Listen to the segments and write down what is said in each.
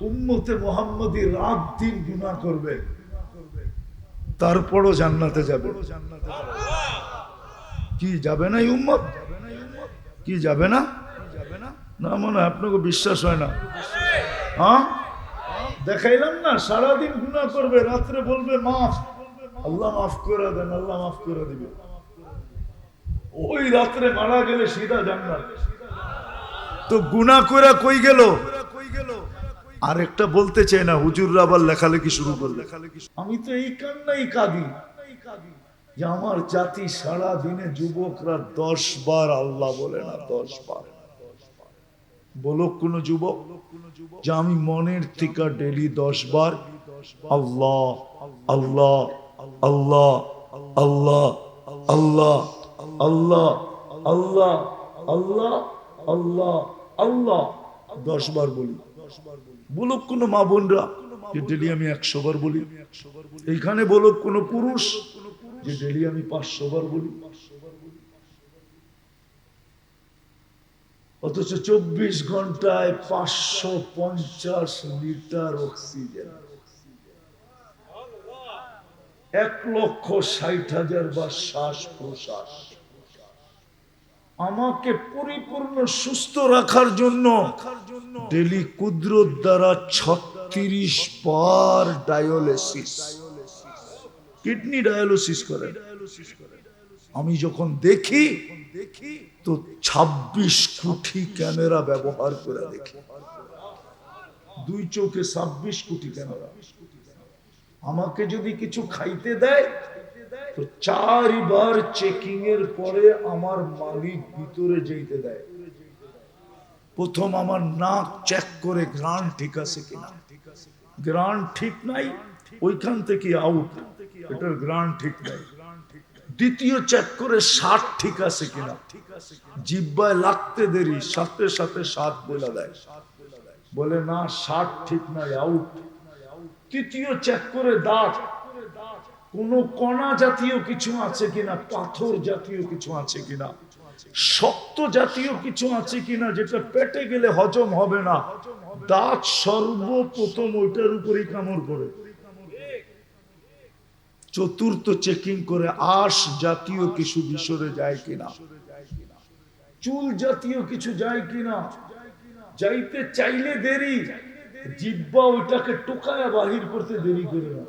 উম্মতে মুহাম্মদী রাত দিন গুনাহ করবে, তারপরও জান্নাতে যাবে। কি যাবে না এই উম্মত? কি যাবে না? না মনে হয় আপনাকে বিশ্বাস হয় না। হ্যাঁ দেখাইলাম না, সারাদিন গুনাহ করবে, রাত্রে বলবে মাফ, আল্লাহ মাফ করে দেন, আল্লাহ মাফ করে দিবে। ওই রাত্রে মারা গেলে সিধা জান্নাত। তো গুনাহ করে কই গেল? আরেকটা বলতে চাই না, হুজুররা আবার লেখালেখি শুরু করবে। আমি তো এই কান্নাই কাঁদি যে আমার জাতি সারা দিনে যুবকরা 10 বার আল্লাহ বলে না, 10 বার। বলো কোন যুবক যে আমি মনের থেকে ডেলি 10 বার আল্লাহ আল্লাহ আল্লাহ আল্লাহ আল্লাহ আল্লাহ আল্লাহ আল্লাহ আল্লাহ আল্লাহ 10 বার বলি। বলুক কোন মা বোনরা যে ডেলি আমি 100 বার বলি। এইখানে বলুক কোন পুরুষ যে ডেলি আমি 500 বার বলি। অথচ 24 ঘন্টায় 550 লিটার অক্সিজেন, 1,60,000 বার শ্বাস প্রশ্বাস। আমাকে পরিপূর্ণ সুস্থ রাখার জন্য ডেলি কুদরত দ্বারা 36 বার ডায়ালিসিস, কিডনি ডায়ালিসিস করেন। আমি যখন দেখি তো 26 কোটি ক্যামেরা ব্যবহার করে দেখি, 2 চোখে 26 কোটি ক্যামেরা। আমাকে যদি কিছু খাইতে দেয় তো 4 বার চেকিং এর পরে আমার মালিক ভিতরে যেতে দেয়। প্রথম আমার নাক চেক করে গ্রান ঠিক আছে কিনা, গ্রান ঠিক নাই ওইখান থেকে আউট, এটার গ্রান ঠিক নাই। দ্বিতীয় চেক করে স্বাদ ঠিক আছে কিনা, জিহ্বায় লাগতে দেরি, সাথে সাথে স্বাদ বলে দেয়, বলে না স্বাদ ঠিক নাই, আউট। তৃতীয় চেক করে দাঁত, কোন কণা জাতীয় কিছু আছে কিনা, পাথর জাতীয় কিছু আছে কিনা, শক্ত জাতীয় কিছু আছে কিনা যেটা পেটে গেলে হজম হবে না। দাঁত সর্বপ্রথম ওইটার উপরেই কামড় করে। চতুর্থ চেকিং করে আঁশ জাতীয় কিছু ভিতরে যায় কিনা, চুল জাতীয় কিছু যায় কিনা, যাইতে চাইলে দেরি, জিহ্বা ওইটাকে টোকায়া বাহির করতে দেরি করে না।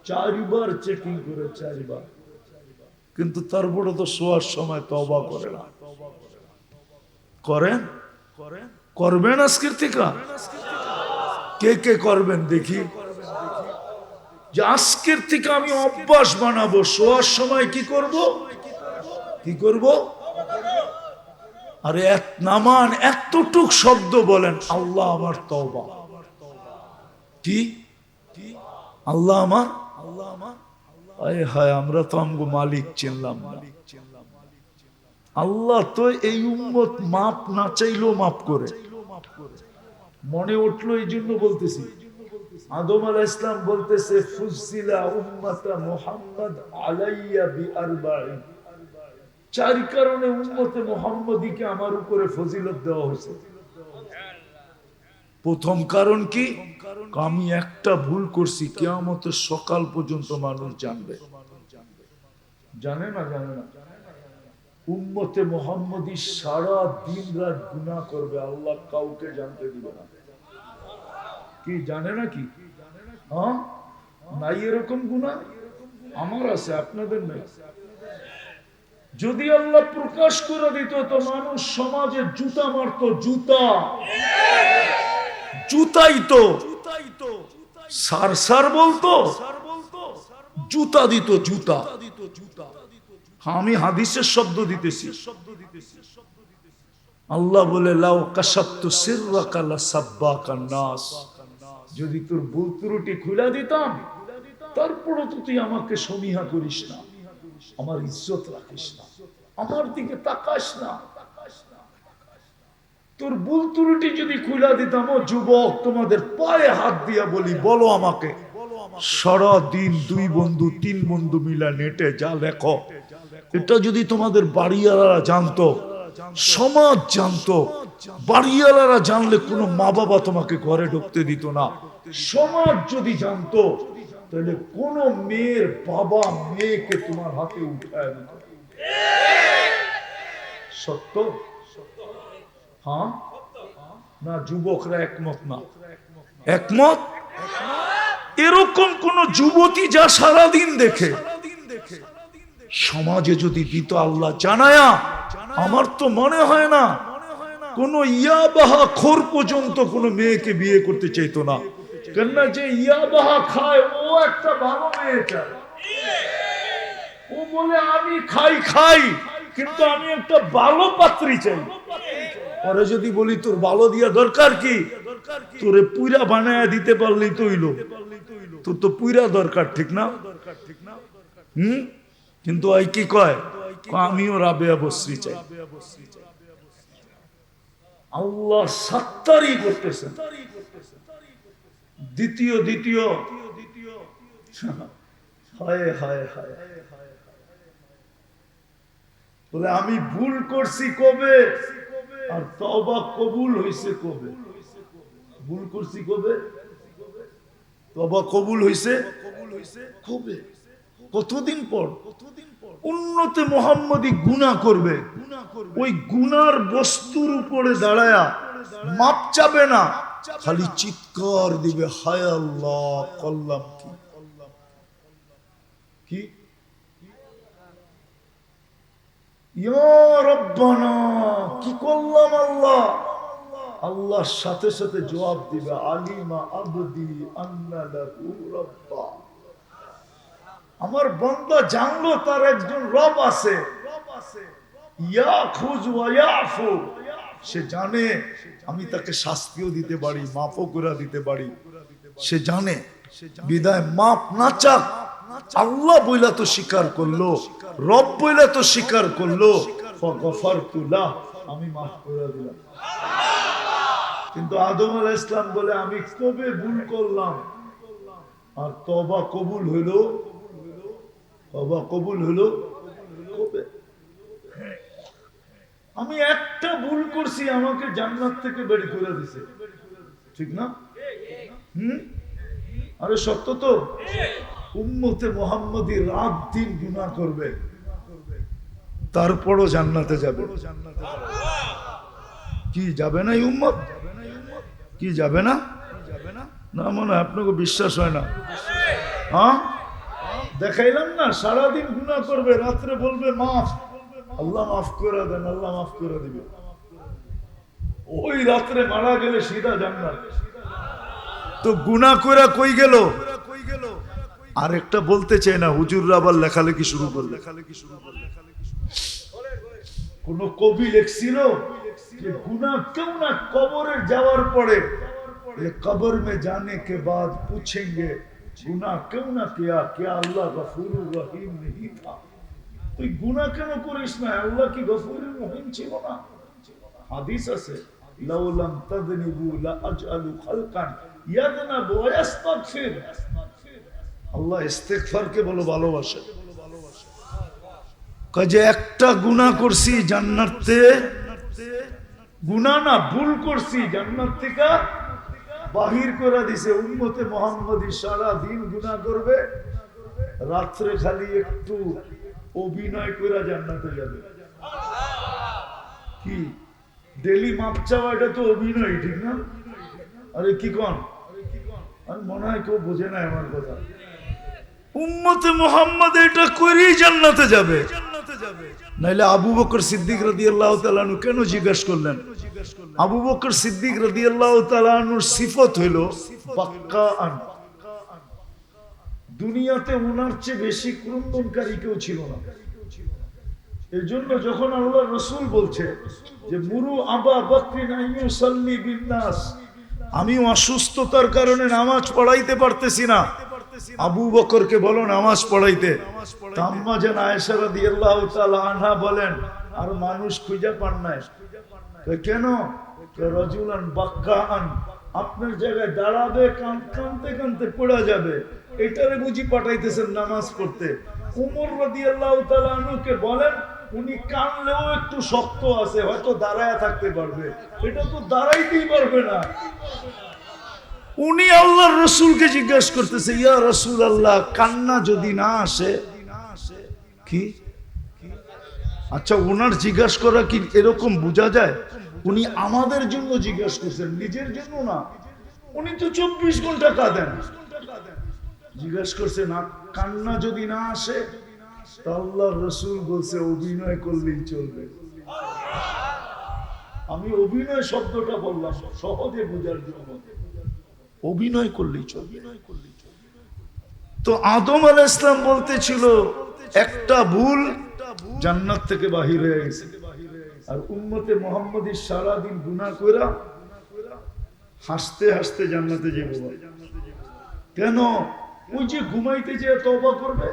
4 বার চেকিং করে, 4 বার। কিন্তু তারপরে তো শোয়ার সময় তওবা করে না। করেন? করবেন আজকের থেকে? কে কে করবেন দেখি? যে আজকের থেকে আমি অভ্যাস বানাবো, শোয়ার সময় কি করব? কি করব? আরে এক নামান এতটুক শব্দ বলেন, আল্লাহ আমার তওবা। কি আল্লাহ আমার? আয় হায়, আমরা তো আমগো মালিক চিনলাম না। আল্লাহ তো এই উম্মত মাপ না চাইলেও মাপ করে। মনে উঠলো এই জন্য বলতেছি। আদম আলাইহিস সালাম বলতেছে ফুসিলা উম্মাতা মুহাম্মদ আলাইয়া বিআরবাইন, 4 কারণে উম্মতে মুহাম্মদীকে আমার উপরে ফজিলত দেওয়া হয়েছে। প্রথম কারণ কি? আমি একটা ভুল করছি, কিয়ামতের সকাল পর্যন্ত মানুষ জানবে। জানে না? জানে না? উম্মতে মুহাম্মদী সারা দিন রাত গুনাহ করবে, আল্লাহ কাউকে জানতে দিবে না। কি জানে না? কি হ্যাঁ নাই এরকম গুনাহ? আমার আছে, আপনাদের নাই। যদি আল্লাহ প্রকাশ করে দিত তো মানুষ সমাজে জুতা মারতো, জুতা, জুতাই তো সার সার বলতো, জুতা দিত, জুতা। আমি হাদিসের শব্দ দিতেছি। আল্লাহ বলে লাউ কাশাফতু সিররাকা লাসাব্বাকান নাস, যদি তোর ভুল ত্রুটি খুলে দিতাম তারপরও তো তুই আমাকে সমীহা করিস না, আমার ইজ্জত রাখিস না, আমার দিকে তাকাস না। তোর ভুল ত্রুটি যদি খুলে দিতাম, ও যুবক তোমাদের পায়ে হাত দিয়া বলি, বলো আমাকে সারা দিন 2 বন্ধু 3 বন্ধু মিলা নেটে যা লেখো, এটা যদি তোমাদের বাড়িওয়ালারা জানতো সমাজ জানতো, বাড়িওয়ালারা জানলে কোনো মা বাবা তোমাকে ঘরে ঢুকতে দিত না। সমাজ যদি জানতো তাহলে কোন মেয়ের বাবা মেয়েকে তোমার হাতে উঠায় দিত। সত্য? হ্যাঁ না? যুবকরা একমত না? একমত? এরকম কোন যুবতী যা সারাদিন দেখে সমাজে যদি দিত আল্লাহ জানায়া, আমার তো মনে হয় না কোন ইয়াবাহা খোর পর্যন্ত কোন মেয়েকে বিয়ে করতে চাইতো না। কেননা যে ইয়াবাহা খায় ও একটা ভালো মেয়ে চায়। ও বলে আমি খাই কিন্তু আমি একটা ভালো পাত্রী চাই। পরে যদি বলি তোর ভালো দিয়া দরকার কি, তোরে পুইরা বানায়া দিতে পারলেই তো হইলো, তোর তো পুইরা দরকার, ঠিক না? কিন্তু ওই কি কয়, আমিও রাবেয়া বসরি চাই। আল্লাহ সাত্তারি করতেছেন। দ্বিতীয় হায় হায় হায় বলে আমি ভুল করছি কবে আর তওবা কবুল হইছে কবে? ভুল করছি কবে, তওবা কবুল হইছে কবে? কতদিন পর? উন্নতে মুহাম্মদী গুনাহ করবে, ওই গুনার বস্তুর উপরে দাঁড়ায়া মাপ চাবে না, খালি চিৎকার দিবে হায় আল্লাহ করলাম কি ইয়া রব্বানা, কি করলাম আল্লাহ? আল্লাহর সাথে সাথে জবাব দিবে আলিমা আবদি আন্না লাহু রাব্বা, আমার বান্দা জানলো তার একজন রব আছে। ইয়াখুজ ওয়া ইয়াফু, সে জানে আমি তাকে শাস্তিও দিতে পারি, মাফও করে দিতে পারি, সে জানে। বিদায় মাপ না চাক, আল্লাহ বইলা তো স্বীকার করলো, রব বইলা তো স্বীকার করলো, ফাগফারতু লাহ, আমি মাফ করে দিলাম। কিন্তু আদম আলাইহিস সালাম বলে আমি কবে ভুল করলাম আর তওবা কবুল হইল? তওবা কবুল হইল কবে? আমি একটা ভুল করছি, আমাকে জান্নাত থেকে বের করে দিছে, ঠিক না? আরে সত্য তো। উম্মতে মুহাম্মদী রাত দিন গুনাহ করবে, তারপরও জান্নাতে যাবে। কি যাবে না এই উম্মত? কি যাবে না? না মনে হয় আপনাকে বিশ্বাস হয় না? হ্যাঁ দেখাইলাম না, সারাদিন গুনাহ করবে, রাত্রে বলবে মাফ, আল্লাহ মাফ করে দেন, আল্লাহ মাফ করে দিবে। ওই রাত্রে মারা গেলে সিধা জান্নাত। তো গুনাহ করে কই গেল? আর একটা বলতে চাই না, হুজুররা আবার লেখালেখি শুরু করলে। কোন কবি লিখছিল যে গুনাহ কেউ না কবরে যাওয়ার পরে, কবর মে জানে কে বাদ পুছেঙ্গে গুনাহ কেউ না কিয়া আল্লাহ গফুরুর রহিম নেহি থা। তুই গুনাহ কেন করিস না? আল্লাহ কি গফুরুর রহিম ছিল না? হাদিস আছে লাউলাম তাযনিবু লা আজআলু খালকান ইয়াযনাবু ওয়া ইস্তাগফির। আল্লাহ ইস্তিগফারকে বলো ভালোবাসে। কাজে একটা গুনাহ করছি জান্নাতে, গুনাহ না ভুল করছি, জান্নাত থেকে বাহির করে দিছে। উম্মতে মুহাম্মদী সারা দিন গুনাহ করবে, রাত্রে খালি একটু অভিনয় করে জান্নাতে যাবে। কি ডেলি মাপ চাওয়া, এটা তো অভিনয়, ঠিক না? আরে কি কোন, আমি মনে হয় কেউ বোঝে না আমার কথা। উম্মতে মুহাম্মদ এটা করেই জান্নাতে যাবে। নাইলে আবু বকর সিদ্দিক রাদিয়াল্লাহু তাআলা আনহু কেন জিজ্ঞাসা করলেন? আবু বকর সিদ্দিক রাদিয়াল্লাহু তাআলা আনহুর সিফত হইল বাক্কাআন। দুনিয়াতে ওনার চেয়ে বেশি ক্রন্দনকারী কেউ ছিল না। এই জন্য যখন আল্লাহর রাসূল বলছে যে মুরু আবা বকরিন আইয়ুসাল্লি বিন্নাস, আমি অসুস্থতার কারণে নামাজ পড়াইতে পারতেছি না, আবু বকরকে বলো নামাজ পড়াইতে। আম্মা জান আয়েশা রাদিয়াল্লাহু তাআলা আনহা বলেন আর মানুষ খুঁজে পান নাই। কেন? রাজুলান বাক্কাআন, আপনার জায়গায় দাঁড়াবে, কাঁদতে কাঁদতে পড়া যাবে, এটারে বুঝি পাঠাইতেছেন নামাজ পড়তে। উমর রাদিয়াল্লাহু তাআলা আনহুকে বলেন উনি কানলেও একটু শক্ত আছে, হয়তো দাঁড়ায় থাকতে পারবে, এটা তো দাঁড়াইতেই পারবে না। উনি আল্লাহর রসুলকে জিজ্ঞাসা করতেছে, ইয়া রসুল আল্লাহ, কান্না যদি না আসে কি? আচ্ছা, ওনার জিজ্ঞাসা করা কি এরকম বোঝা যায়? উনি আমাদের জন্য জিজ্ঞাসা করছেন, নিজের জন্য না। উনি তো 24 ঘন্টা কাঁদেন। জিজ্ঞাসা করছে না, কান্না যদি না আসে, তা আল্লাহর রসুল বলছে অভিনয় করলেই চলবে। আমি অভিনয় শব্দটা বললাম সহজে বোঝার জন্য, অভিনয় করলেই চলবে। তো আদম আলাইহিস সালাম বলতেছিল একটা ভুল জান্নাত থেকে বাহির হয়ে গেছে, আর উম্মতে মুহাম্মাদী সারাদিন গুনাহ কইরা হাসতে হাসতে জান্নাতে যাবে। কেন? ওই যে ঘুমাইতে যেয়ে তওবা করবে,